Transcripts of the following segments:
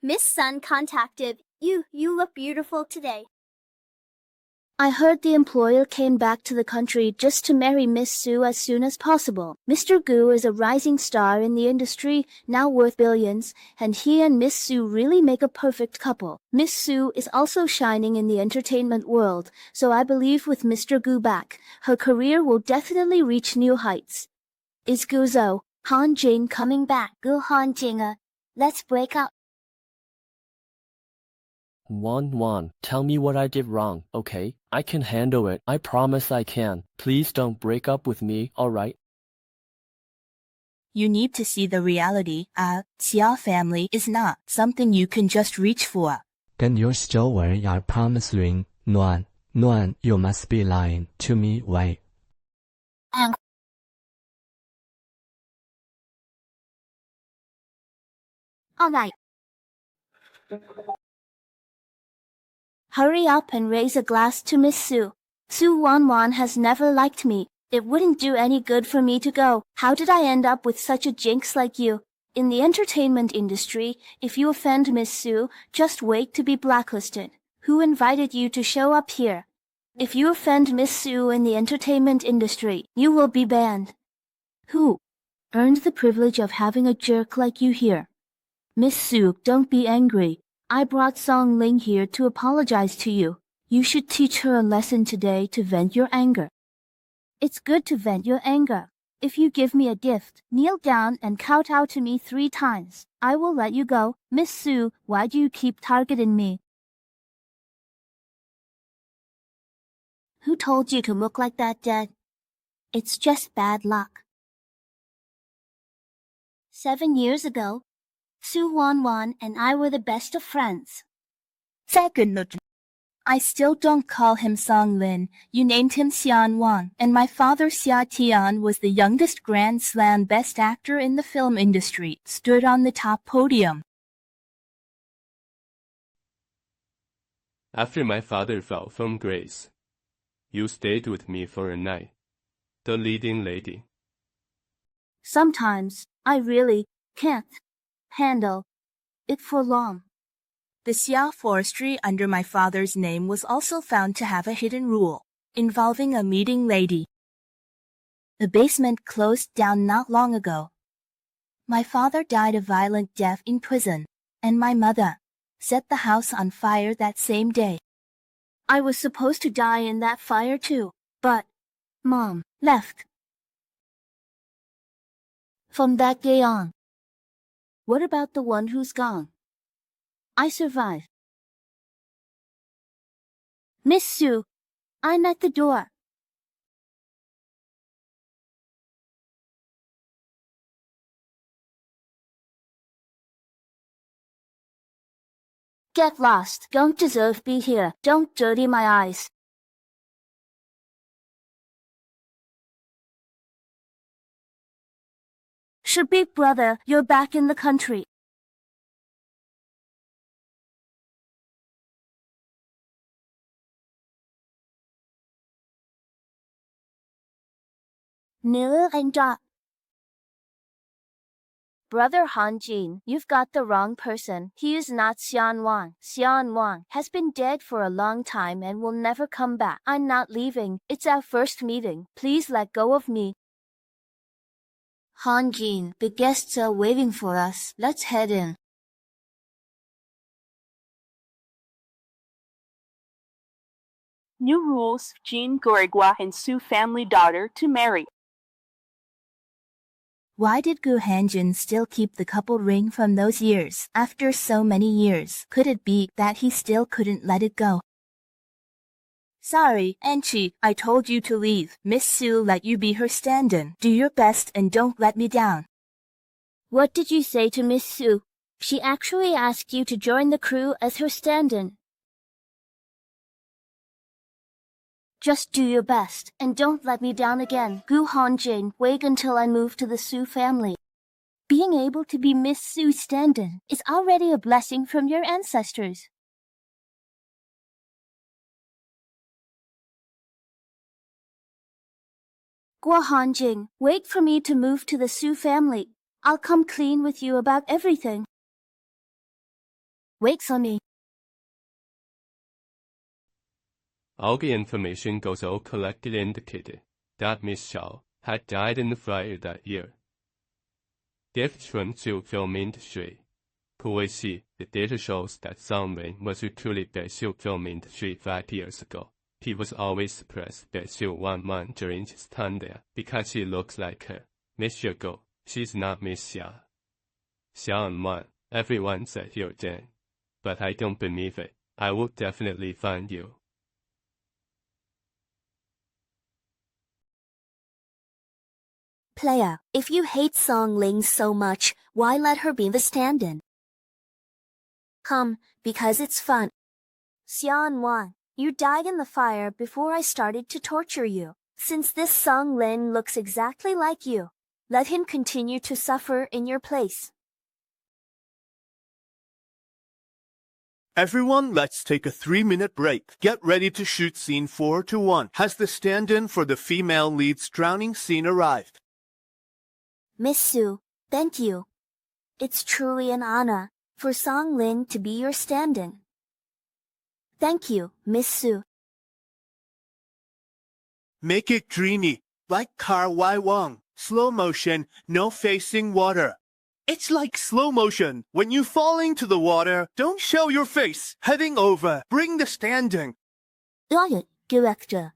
Miss Sun contacted you. You look beautiful today. I heard the employer came back to the country just to marry Miss Su as soon as possible. Mr. Gu is a rising star in the industry, now worth billions, and he and Miss Su really make a perfect couple. Miss Su is also shining in the entertainment world, so I believe with Mr. Gu back, her career will definitely reach new heights. Is Guzo, Hanjin coming back? Gu Hanjin, let's break up. Wan, tell me what I did wrong, okay? I can handle it. I promise I can. Please don't break up with me, alright? You need to see the reality. Xia family is not something you can just reach for. Can you still wear your promise ring, Nuan? Nuan, you must be lying to me, why? Alright. Hurry up and raise a glass to Miss Su. Su Wan has never liked me. It wouldn't do any good for me to go. How did I end up with such a jinx like you? In the entertainment industry, if you offend Miss Su, just wait to be blacklisted. Who invited you to show up here? If you offend Miss Su in the entertainment industry, you will be banned. Who earned the privilege of having a jerk like you here? Miss Su, don't be angry. I brought Song Lin here to apologize to you. You should teach her a lesson today to vent your anger. It's good to vent your anger. If you give me a gift, kneel down and kowtow to me 3 times. I will let you go. Miss Su, why do you keep targeting me? Who told you to look like that, Dad? It's just bad luck. 7 years ago, Su Wan and I were the best of friends. Second, I still don't call him Song Lin. You named him Xia Nuan, and my father Xia Tian was the youngest Grand Slam best actor in the film industry, stood on the top podium. After my father fell from grace, you stayed with me for a night, the leading lady. Sometimes, I really can't handle it for long. The Xia forestry under my father's name was also found to have a hidden rule, involving a leading lady. The basement closed down not long ago. My father died a violent death in prison, and my mother set the house on fire that same day. I was supposed to die in that fire too, but Mom left. From that day on. What about the one who's gone? I survived. Miss Su, I'm at the door. Get lost. Don't deserve be here. Don't dirty my eyes. Sure, big brother, you're back in the country. Nil and dot. Brother Hanjin, you've got the wrong person. He is not Xia Nuan. Xia Nuan has been dead for a long time and will never come back. I'm not leaving. It's our first meeting. Please let go of me. Hanjin, the guests are waiting for us. Let's head in. New rules, Jean Gorigua and Su family daughter to marry. Why did Gu Hanjin still keep the couple ring from those years after so many years? Could it be that he still couldn't let it go? Sorry, Enchi, I told you to leave. Miss Su let you be her stand-in. Do your best and don't let me down. What did you say to Miss Su? She actually asked you to join the crew as her stand-in. Just do your best, and don't let me down again. Gu Hanjin, wait until I move to the Su family. Being able to be Miss Su's stand-in is already a blessing from your ancestors. Gu Hanjin, wait for me to move to the Su family. I'll come clean with you about everything. waits on me. All the information goes all collected indicated that Miss Xiao had died in the fire that year. Gift from to film industry. 不为戏, the data shows that Song Lin was recruited by Xiu film industry 5 years ago. He was always suppressed by Xia Nuan during his time there because he looks like her. Miss Xia go, she's not Miss Xia. Xia Nuan, everyone said you're dead. But I don't believe it. I will definitely find you. Player, if you hate Song Lin so much, why let her be the stand-in? Come, because it's fun. Xia Nuan, you died in the fire before I started to torture you. Since this Song Lin looks exactly like you, let him continue to suffer in your place. Everyone, let's take a 3-minute break. Get ready to shoot scene 4 to 1. Has the stand-in for the female lead's drowning scene arrived? Miss Su, thank you. It's truly an honor for Song Lin to be your stand-in. Thank you, Miss Su. Make it dreamy, like Car Wai Wang. Slow motion, no facing water. It's like slow motion. When you fall into the water, don't show your face. Heading over, bring the stand-in. Got it, director.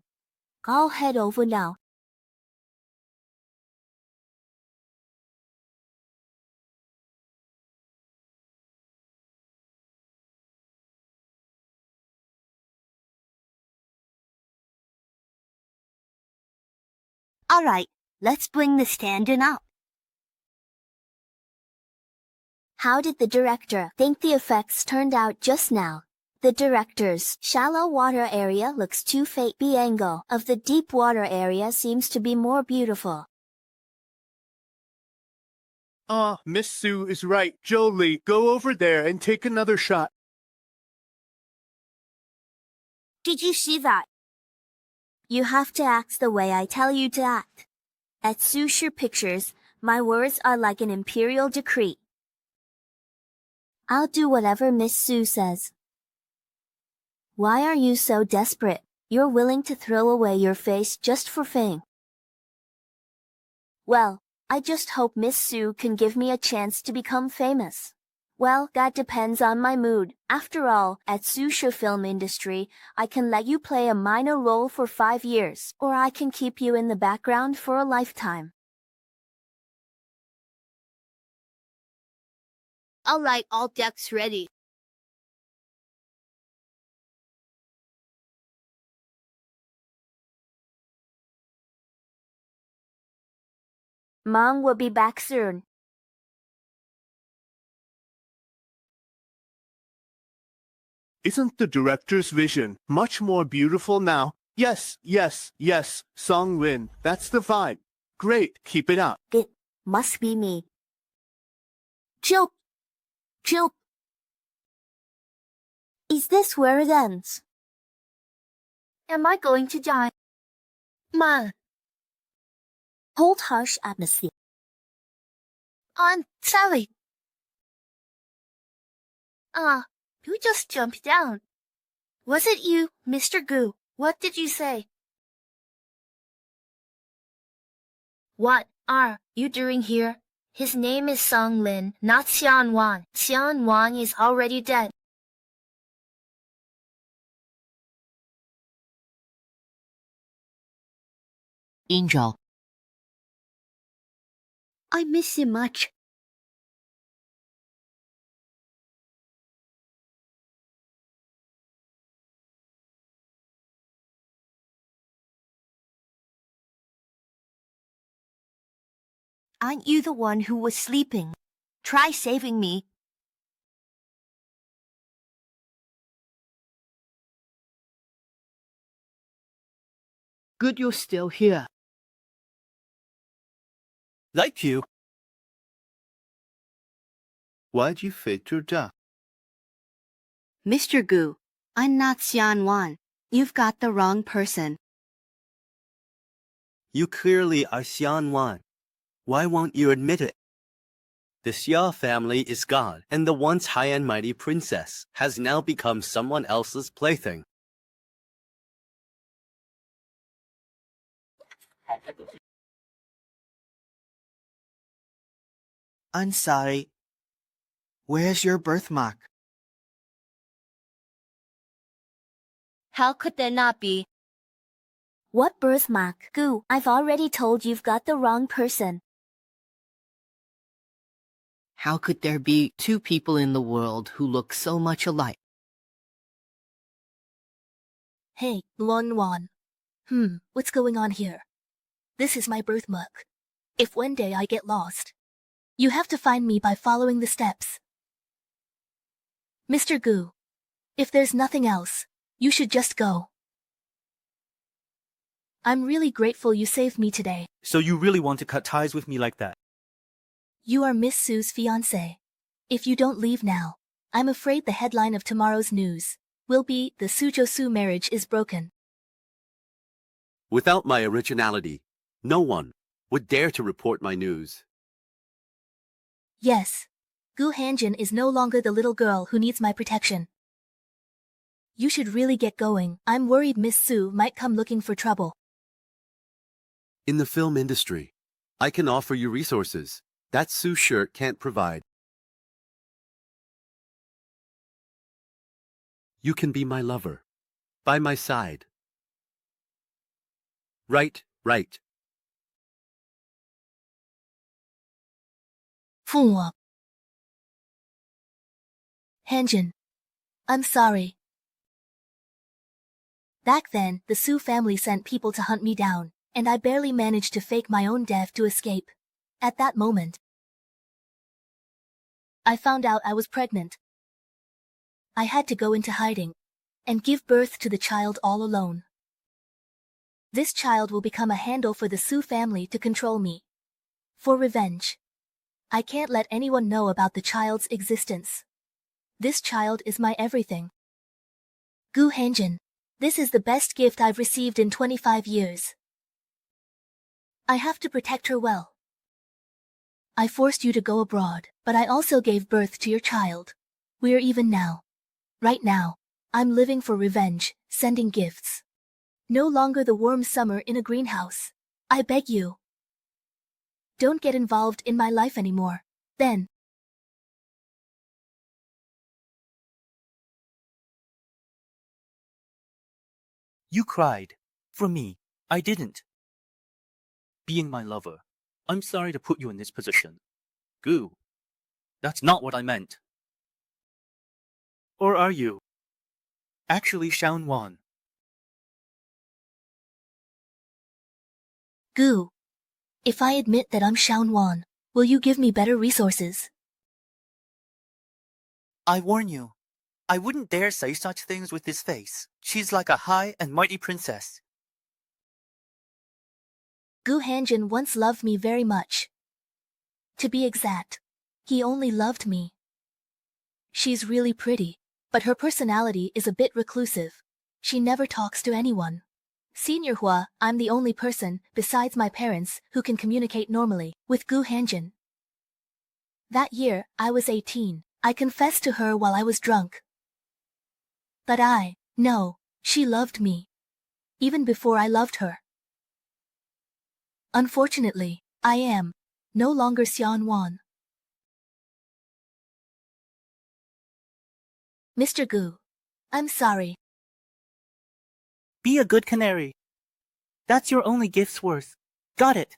I'll head over now. All right, let's bring the stand-in up. How did the director think the effects turned out just now? The director's shallow water area looks too fake. The angle of the deep water area seems to be more beautiful. Miss Su is right. Jolie, go over there and take another shot. Did you see that? You have to act the way I tell you to act. At Sushi Pictures, my words are like an imperial decree. I'll do whatever Miss Su says. Why are you so desperate? You're willing to throw away your face just for fame. Well, I just hope Miss Su can give me a chance to become famous. Well, that depends on my mood. After all, at Sushi Film Industry, I can let you play a minor role for 5 years, or I can keep you in the background for a lifetime. All right, all decks ready. Mom will be back soon. Isn't the director's vision much more beautiful now? Yes, yes, yes, Song Lin, that's the vibe. Great, keep it up. It must be me. Chill. Chill. Is this where it ends? Am I going to die? Man. Hold harsh atmosphere. I'm sorry. You just jumped down. Was it you, Mr. Gu? What did you say? What are you doing here? His name is Song Lin, not Xia Nuan. Xia Nuan is already dead. Angel. I miss you much. Aren't you the one who was sleeping? Try saving me. Good you're still here. Like you. Why'd you fake your death? Mr. Gu, I'm not Xia Nuan. You've got the wrong person. You clearly are Xia Nuan. Why won't you admit it? The Xia family is gone, and the once high and mighty princess has now become someone else's plaything. I'm sorry. Where's your birthmark? How could there not be? What birthmark? Gu, I've already told you've got the wrong person. How could there be two people in the world who look so much alike? Hey, Luan. What's going on here? This is my birthmark. If one day I get lost, you have to find me by following the steps. Mr. Gu, if there's nothing else, you should just go. I'm really grateful you saved me today. So you really want to cut ties with me like that? You are Miss Sue's fiancé. If you don't leave now, I'm afraid the headline of tomorrow's news will be the Sujo-Su marriage is broken. Without my originality, no one would dare to report my news. Yes, Gu Hanjin is no longer the little girl who needs my protection. You should really get going. I'm worried Miss Sue might come looking for trouble. In the film industry, I can offer you resources that Sue Shirt can't provide. You can be my lover, by my side. Right. Fuwa. Hanjin, I'm sorry. Back then, the Su family sent people to hunt me down, and I barely managed to fake my own death to escape. At that moment, I found out I was pregnant. I had to go into hiding and give birth to the child all alone. This child will become a handle for the Su family to control me. For revenge, I can't let anyone know about the child's existence. This child is my everything. Gu Hanjin, this is the best gift I've received in 25 years. I have to protect her well. I forced you to go abroad, but I also gave birth to your child. We're even now. Right now, I'm living for revenge, sending gifts. No longer the warm summer in a greenhouse. I beg you. Don't get involved in my life anymore. Then. You cried. For me, I didn't. Being my lover, I'm sorry to put you in this position. Gu, that's not what I meant. Or are you? Actually, Xia Nuan. Gu, if I admit that I'm Xia Nuan, will you give me better resources? I warn you, I wouldn't dare say such things with his face. She's like a high and mighty princess. Gu Hanjin once loved me very much. To be exact, he only loved me. She's really pretty, but her personality is a bit reclusive. She never talks to anyone. Senior Hua, I'm the only person, besides my parents, who can communicate normally with Gu Hanjin. That year, I was 18. I confessed to her while I was drunk. But no, she loved me. Even before I loved her. Unfortunately, I am no longer Xia Nuan. Mr. Gu, I'm sorry. Be a good canary. That's your only gift's worth. Got it.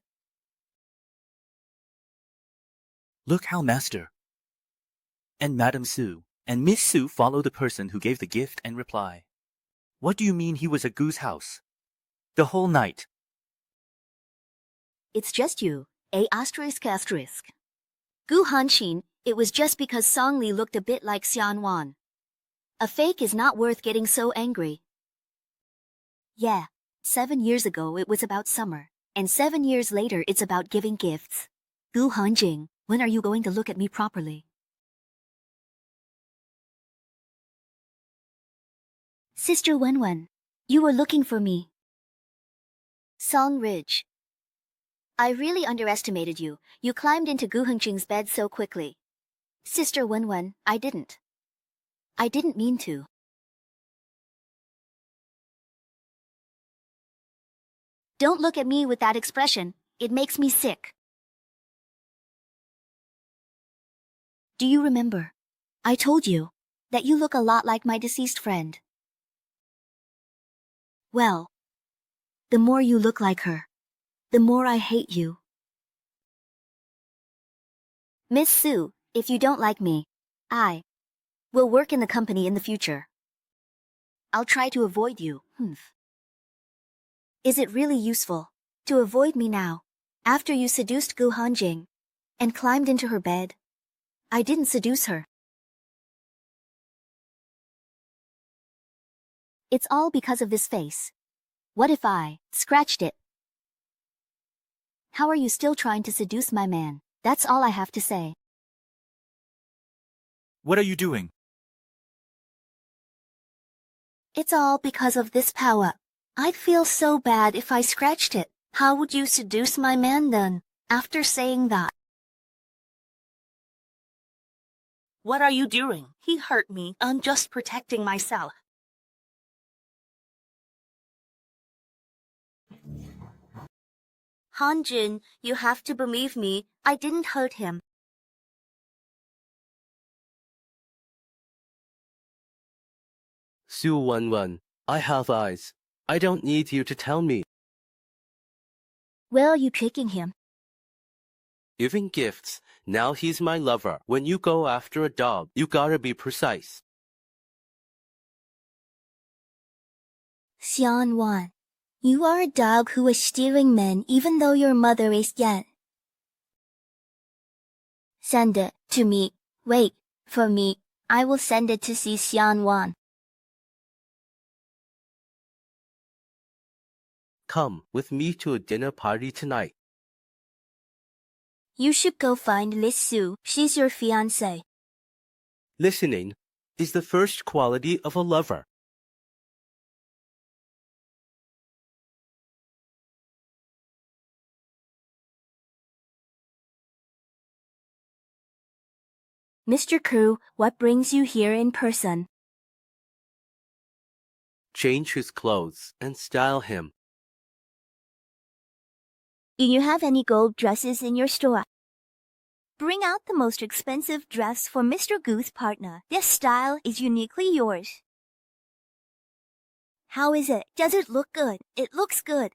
Look how Master and Madame Su and Miss Su follow the person who gave the gift and reply. What do you mean he was at Gu's house? The whole night. It's just you. A***. Gu Hanqin, it was just because Song Lin looked a bit like Xia Nuan. A fake is not worth getting so angry. Yeah, 7 years ago it was about summer, and 7 years later it's about giving gifts. Gu Hanjin, when are you going to look at me properly? Sister Wenwen, you were looking for me. Song Ridge. I really underestimated you. You climbed into Gu Hengqing's bed so quickly. Sister Wenwen, I didn't mean to. Don't look at me with that expression. It makes me sick. Do you remember? I told you that you look a lot like my deceased friend. Well, the more you look like her, the more I hate you. Miss Su, if you don't like me, I will work in the company in the future. I'll try to avoid you. Is it really useful to avoid me now, after you seduced Gu Hanjin and climbed into her bed? I didn't seduce her. It's all because of this face. What if I scratched it? How are you still trying to seduce my man? That's all I have to say. What are you doing? It's all because of this power. I'd feel so bad if I scratched it. How would you seduce my man then, after saying that? What are you doing? He hurt me. I'm just protecting myself. Hanjin, you have to believe me. I didn't hurt him. Su Wenwen, I have eyes. I don't need you to tell me. Where are you taking him? Giving gifts. Now he's my lover. When you go after a dog, you gotta be precise. Xia Nuan, you are a dog who is stealing men even though your mother is dead. Send it to me. Wait for me. I will send it to see Xia Nuan. Come with me to a dinner party tonight. You should go find Miss Su. She's your fiancée. Listening is the first quality of a lover. Mr. Ku, what brings you here in person? Change his clothes and style him. Do you have any gold dresses in your store? Bring out the most expensive dress for Mr. Gu's partner. This style is uniquely yours. How is it? Does it look good? It looks good.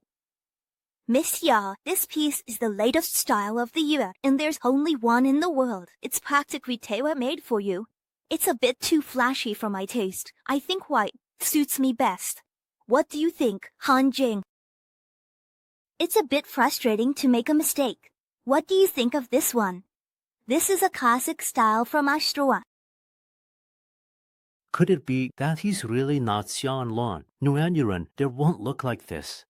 Miss Ya, this piece is the latest style of the year, and there's only one in the world. It's practically tailor-made for you. It's a bit too flashy for my taste. I think white suits me best. What do you think, Hanjin? It's a bit frustrating to make a mistake. What do you think of this one? This is a classic style from our store. Could it be that he's really not Xia Nuan? Nuan, they won't look like this.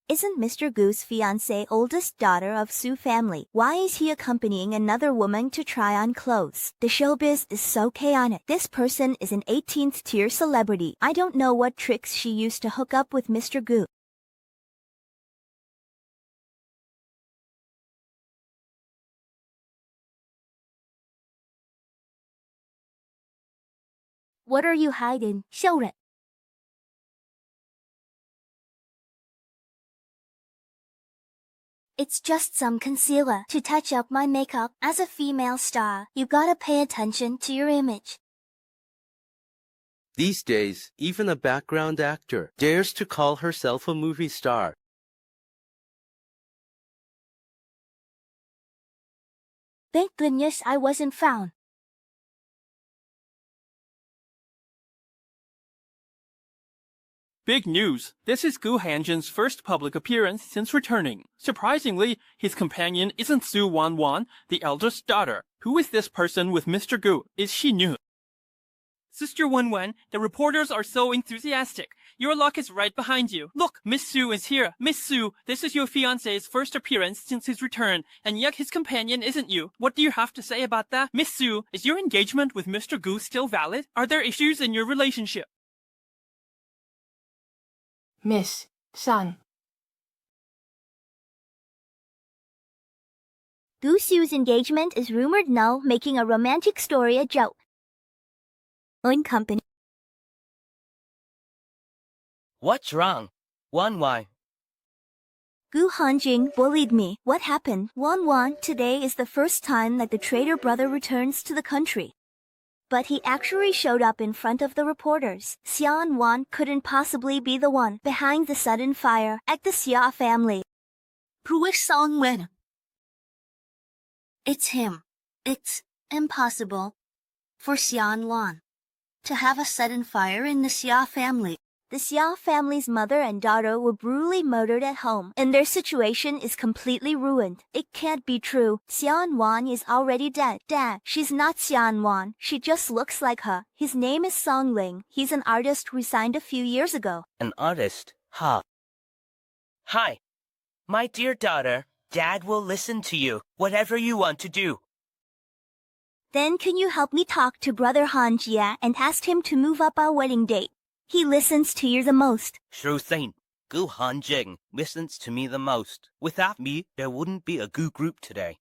Isn't Mr. Gu's fiancée oldest daughter of Su family? Why is he accompanying another woman to try on clothes? The showbiz is so chaotic. This person is an 18th tier celebrity. I don't know what tricks she used to hook up with Mr. Gu. What are you hiding? Show it. It's just some concealer to touch up my makeup. As a female star, you gotta pay attention to your image. These days, even a background actor dares to call herself a movie star. Thank goodness I wasn't found. Big news! This is Gu Hanjin's first public appearance since returning. Surprisingly, his companion isn't Su Wenwen, the eldest daughter. Who is this person with Mr. Gu? Is she new? Sister Wenwen, the reporters are so enthusiastic. Your luck is right behind you. Look, Miss Su is here. Miss Su, this is your fiancé's first appearance since his return, and yet his companion isn't you. What do you have to say about that? Miss Su, is your engagement with Mr. Gu still valid? Are there issues in your relationship? Miss, Son. Gu Su's engagement is rumored null, making a romantic story a joke. In company. What's wrong? Wan. Gu Hanjin bullied me. What happened? Wan, today is the first time that the traitor brother returns to the country. But he actually showed up in front of the reporters. Xia Nuan couldn't possibly be the one behind the sudden fire at the Xia family. Who is Song Lin? It's him. It's impossible for Xia Nuan to have a sudden fire in the Xia family. The Xia family's mother and daughter were brutally murdered at home, and their situation is completely ruined. It can't be true. Xia Nuan is already dead. Dad, she's not Xia Nuan. She just looks like her. His name is Song Lin. He's an artist who signed a few years ago. An artist? Huh. Hi. My dear daughter, Dad will listen to you, whatever you want to do. Then can you help me talk to Brother Hanjin and ask him to move up our wedding date? He listens to you the most. Sure thing. Gu Hanjin listens to me the most. Without me, there wouldn't be a Gu group today.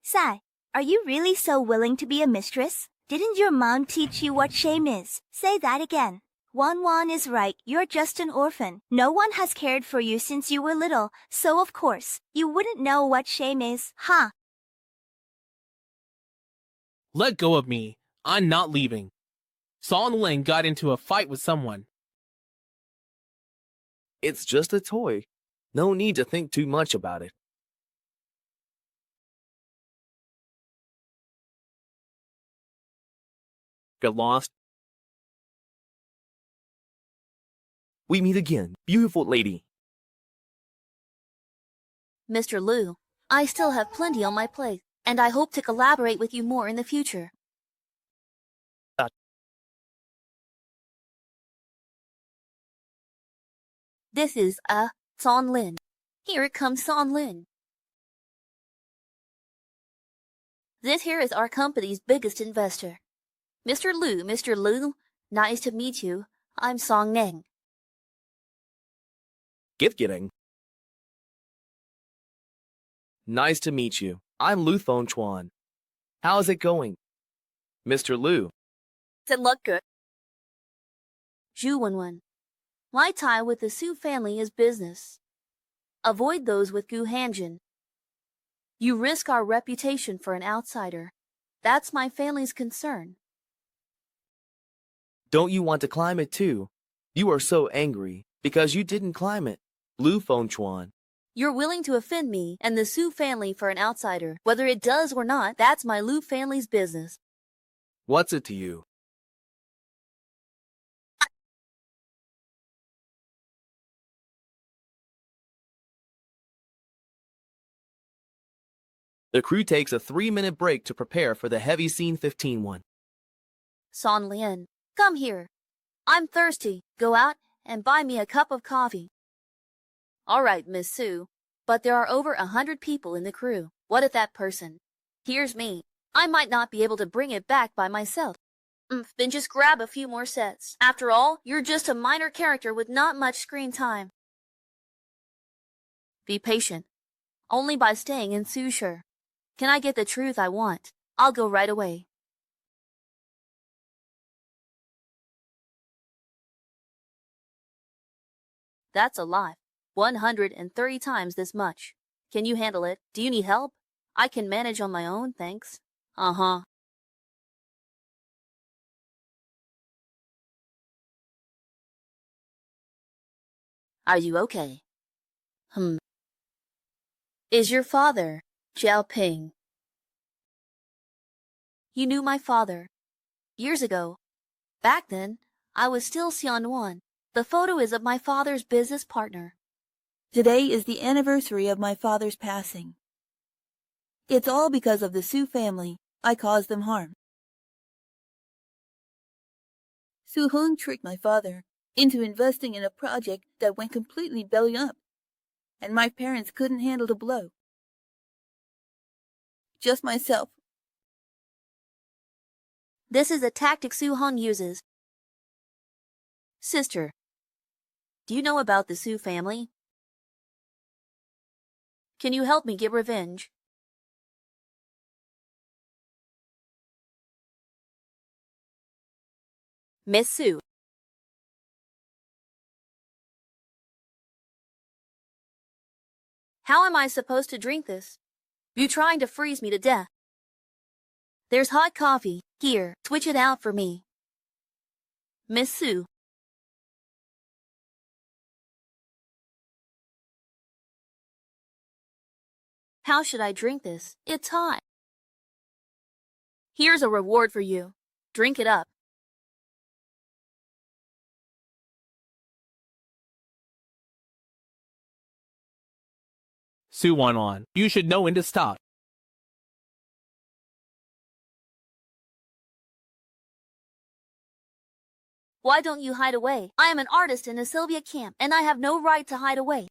Sai, are you really so willing to be a mistress? Didn't your mom teach you what shame is? Say that again. Wan is right. You're just an orphan. No one has cared for you since you were little, so of course, you wouldn't know what shame is, huh? Let go of me. I'm not leaving. Song Lin got into a fight with someone. It's just a toy. No need to think too much about it. Get lost. We meet again, beautiful lady. Mr. Liu, I still have plenty on my plate, and I hope to collaborate with you more in the future. This is Song Lin. Here comes Song Lin. This here is our company's biggest investor. Mr. Liu, nice to meet you. I'm Song Lin. Gift getting. Nice to meet you. I'm Lu Chuan. How's it going? Mr. Liu. Does it look good? Zhu Wenwen. My tie with the Su family is business. Avoid those with Gu Hanjin. You risk our reputation for an outsider. That's my family's concern. Don't you want to climb it too? You are so angry because you didn't climb it. Lu Chuan. You're willing to offend me and the Su family for an outsider. Whether it does or not, that's my Lu family's business. What's it to you? The crew takes a 3-minute break to prepare for the heavy scene 15 Song Lin, come here. I'm thirsty. Go out and buy me a cup of coffee. All right, Miss Su, but there are over 100 people in the crew. What if that person? Here's me. I might not be able to bring it back by myself. Then just grab a few more sets. After all, you're just a minor character with not much screen time. Be patient. Only by staying in Susure. Can I get the truth I want? I'll go right away. That's a lot. 130 times this much. Can you handle it? Do you need help? I can manage on my own, thanks. Uh-huh. Are you okay? Is your father, Jiao Ping? You knew my father. Years ago. Back then, I was still Xia Nuan. The photo is of my father's business partner. Today is the anniversary of my father's passing. It's all because of the Su family. I caused them harm. Su Hong tricked my father into investing in a project that went completely belly up, and my parents couldn't handle the blow. Just myself. This is a tactic Su Hong uses. Sister, Do you know about the Su family? Can you help me get revenge? Miss Su. How am I supposed to drink this? You trying to freeze me to death? There's hot coffee. Here, switch it out for me. Miss Su. How should I drink this? It's hot. Here's a reward for you. Drink it up. Su Wanwan, you should know when to stop. Why don't you hide away? I am an artist in a Sylvia camp, and I have no right to hide away.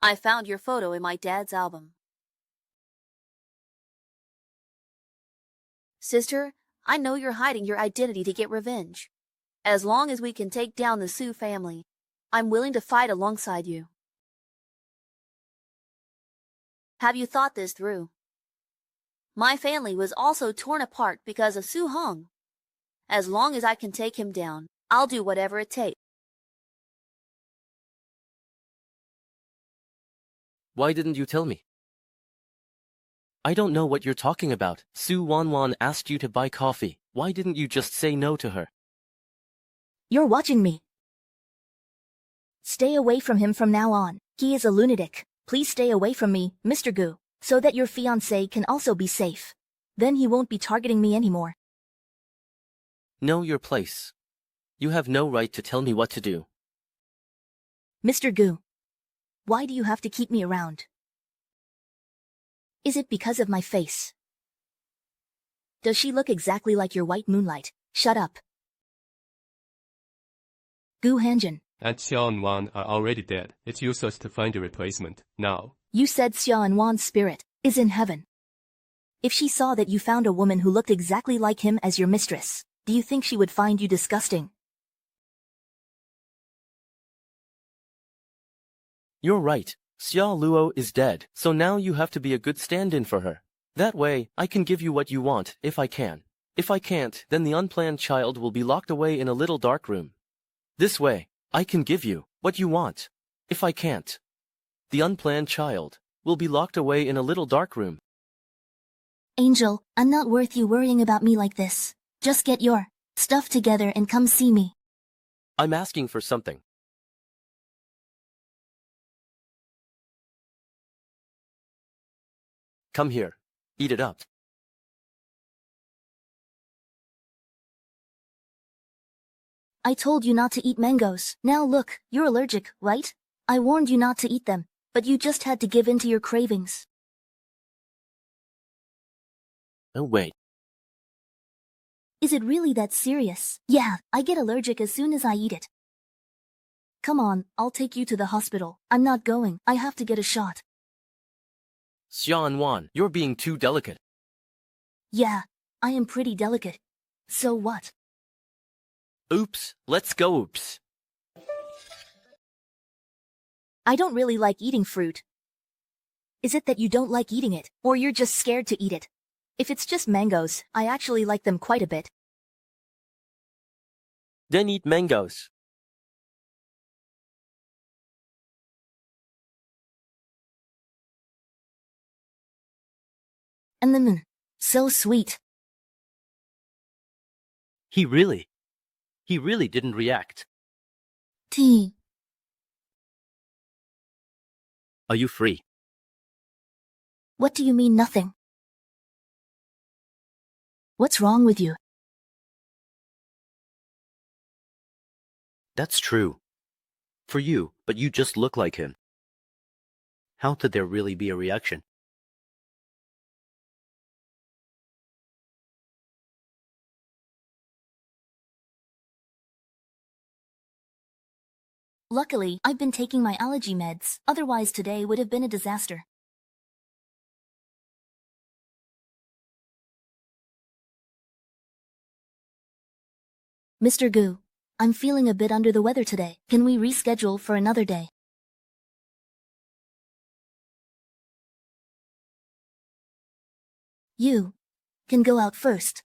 I found your photo in my dad's album. Sister, I know you're hiding your identity to get revenge. As long as we can take down the Su family, I'm willing to fight alongside you. Have you thought this through? My family was also torn apart because of Su Hong. As long as I can take him down, I'll do whatever it takes. Why didn't you tell me? I don't know what you're talking about. Su Wanwan asked you to buy coffee. Why didn't you just say no to her? You're watching me. Stay away from him from now on. He is a lunatic. Please stay away from me, Mr. Gu, so that your fiancé can also be safe. Then he won't be targeting me anymore. Know your place. You have no right to tell me what to do. Mr. Gu, why do you have to keep me around? Is it because of my face? Does she look exactly like your white moonlight? Shut up. Gu Hanjin. And Xia Nuan are already dead. It's useless to find a replacement now. You said Xia Nuan's spirit is in heaven. If she saw that you found a woman who looked exactly like him as your mistress, do you think she would find you disgusting? You're right. Xia Luo is dead, so now you have to be a good stand-in for her. That way, I can give you what you want, if I can. If I can't, then the unplanned child will be locked away in a little dark room. This way, I can give you what you want. If I can't, the unplanned child will be locked away in a little dark room. Angel, I'm not worth you worrying about me like this. Just get your stuff together and come see me. I'm asking for something. Come here. Eat it up. I told you not to eat mangoes. Now look, you're allergic, right? I warned you not to eat them, but you just had to give in to your cravings. Oh wait. Is it really that serious? Yeah, I get allergic as soon as I eat it. Come on, I'll take you to the hospital. I'm not going. I have to get a shot. Xia Nuan, you're being too delicate. Yeah, I am pretty delicate. So what? Oops, let's go oops. I don't really like eating fruit. Is it that you don't like eating it, or you're just scared to eat it? If it's just mangoes, I actually like them quite a bit. Then eat mangoes. And then, so sweet. He really didn't react. Tea. Are you free? What do you mean nothing? What's wrong with you? That's true. For you, but you just look like him. How could there really be a reaction? Luckily, I've been taking my allergy meds, otherwise today would have been a disaster. Mr. Gu, I'm feeling a bit under the weather today. Can we reschedule for another day? You can go out first.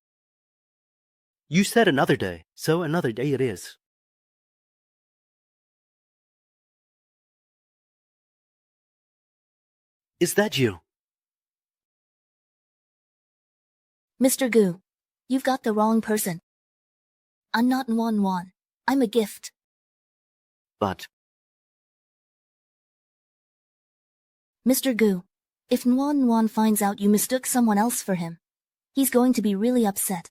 You said another day, so another day it is. Is that you? Mr. Gu, you've got the wrong person. I'm not Nuan. I'm a gift. But Mr. Gu, if Nuan finds out you mistook someone else for him, he's going to be really upset.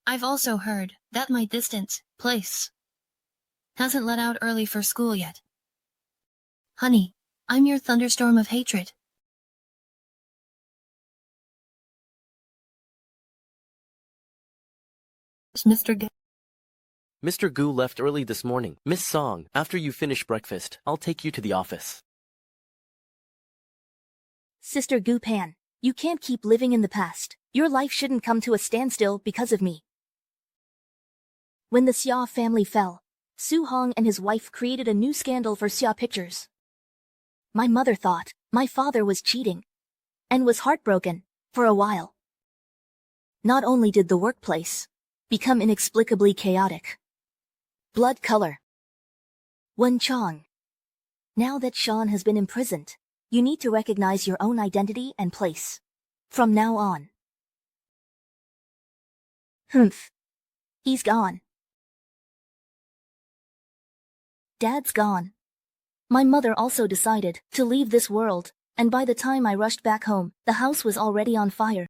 I've also heard that my distant place hasn't let out early for school yet. Honey, I'm your thunderstorm of hatred. Mr. Gu. Mr. Gu left early this morning. Miss Song, after you finish breakfast, I'll take you to the office. Sister Gu Pan, you can't keep living in the past. Your life shouldn't come to a standstill because of me. When the Xia family fell, Su Hong and his wife created a new scandal for Xia Pictures. My mother thought my father was cheating and was heartbroken for a while. Not only did the workplace become inexplicably chaotic. Blood color. Wen Chong. Now that Sean has been imprisoned, you need to recognize your own identity and place. From now on. Humph. He's gone. Dad's gone. My mother also decided to leave this world, and by the time I rushed back home, the house was already on fire.